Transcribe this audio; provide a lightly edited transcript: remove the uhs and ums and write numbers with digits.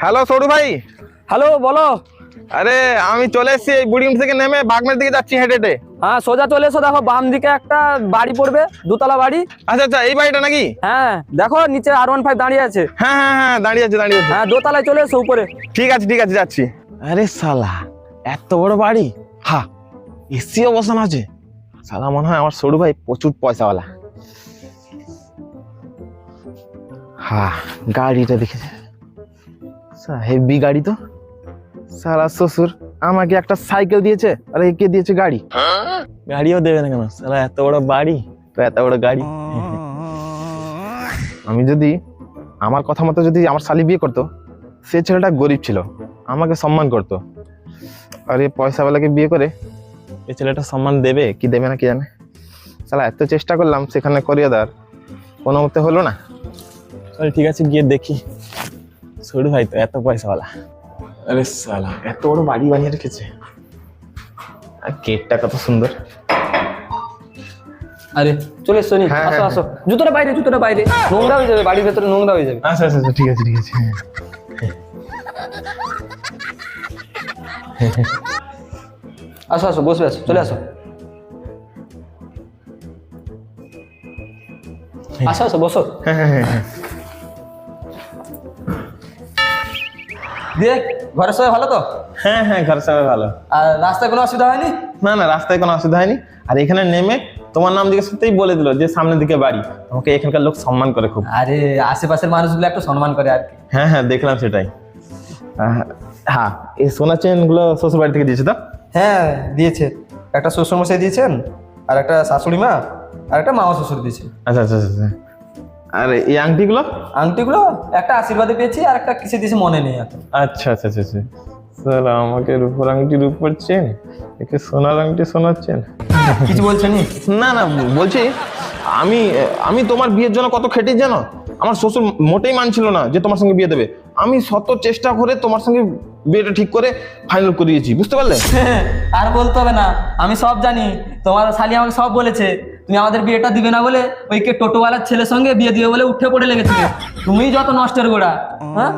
Hello সৌরু ভাই। Hello, বলো। আরে আমি চলে এসেছি, এই বুড়িম থেকে নেমে বাগমের দিকে যাচ্ছি হেঁটে হেঁটে। হ্যাঁ, সোজা চলে এসো। দেখো বাম দিকে একটা বাড়ি পড়বে, দোতলা বাড়ি। আচ্ছা আচ্ছা, এই বাড়িটা নাকি? হ্যাঁ, দেখো নিচে R15 দাঁড়িয়ে আছে। হ্যাঁ হ্যাঁ হ্যাঁ, দাঁড়িয়ে আছে দাঁড়িয়ে আছে। হ্যাঁ, দোতলায় চলে এসো উপরে। ঠিক আছে ঠিক আছে, যাচ্ছি। আরে শালা, এত বড় বাড়ি, হ্যাঁ এসিও বসানো আছে। শালা মনে হয় আমার সৌরু ভাই প্রচুর পয়সাওয়ালা। হ্যাঁ, গাড়িটা দেখেছে, হেভি গাড়ি তো। সারা শ্বশুর আমাকে একটা সাইকেল দিয়েছে, আর একে দিয়েছে গাড়ি। গাড়িও দেবে না কেন? সারা এত বড় বাড়ি তো এত বড় গাড়ি। আমি যদি আমার কথা মতো যদি আমার শালি বিয়ে করতো, সে ছেলেটা গরিব ছিল, আমাকে সম্মান করতো। আর এই পয়সাওয়ালাকে বিয়ে করে এই ছেলেটা সম্মান দেবে কি দেবে না কি জানে। সালা এত চেষ্টা করলাম সেখানে করিয়ে দেওয়ার, কোনো মতে হলো না। ঠিক আছে, গিয়ে দেখি। সৌরু ভাই তো এত পয়সাওয়ালা। আরে সালা, এত বড় বাড়ি বানিয়ে রেখেছে, আর গেটটা কত সুন্দর। আরে চলে এসো, আসো আসো। জুতোটা বাইরে, জুতোটা বাইরে, নোংরা হয়ে যাবে, বাড়ির ভেতরে নোংরা হয়ে যাবে। আচ্ছা আচ্ছা ঠিক আছে ঠিক আছে। আসো আসো, বসবে, আসো, চলে আসো। আসো আসো, বসো। দিয়ে ঘরের সবাই ভালো তো? হ্যাঁ হ্যাঁ, ঘর সবাই ভালো। আর রাস্তায় কোনো অসুবিধা হয়নি? না না, রাস্তায় কোনো অসুবিধা হয়নি। আর এখানে নেমে তোমার নাম জিজ্ঞেস করতেই বলে দিল যে সামনের দিকে বাড়ি। আমাকে এখানকার লোক সম্মান করে খুব। আরে আশেপাশের মানুষগুলো একটু সম্মান করে আর কি। হ্যাঁ হ্যাঁ, দেখলাম সেটাই। হ্যাঁ, এই সোনা চেন গুলো শ্বশুর বাড়ি থেকে দিয়েছে তো? হ্যাঁ দিয়েছে, একটা শ্বশুরমশাই দিয়েছেন, আর একটা শাশুড়ি মা, আর একটা মামা শ্বশুর দিয়েছে। আচ্ছা আচ্ছা আচ্ছা। আর এই আংটিগুলো? আংটিগুলো একটা আশীর্বাদে পেয়েছি, আর একটা কিসে দিয়েছে মনে নেই এখন। আচ্ছা আচ্ছা আচ্ছা আচ্ছা। স্যার আমাকে রূপোর আংটি রূপোর চেন, একে সোনার আংটি সোনার চেন। কিছু বলছেন? না না, বলছি আমি আমি তোমার বিয়ের জন্য কত খেটেছি জানো। আমার শ্বশুর মোটেই মানছিল না যে তোমার সঙ্গে বিয়ে দেবে। আমি শত চেষ্টা করে তোমার সঙ্গে বিয়েটা ঠিক করে ফাইনাল করিয়েছি, বুঝতে পারলে? আর বলতে হবে না, আমি সব জানি। তোমার শালি আমাকে সব বলেছে, তুমি আমাদের বিয়েটা দিবে না বলে ওই কে টোটোওয়ালার ছেলের সঙ্গে বিয়ে দিবে বলে উঠে পড়ে লেগেছিলে। তুমি যত নষ্টের গোড়া। হ্যাঁ,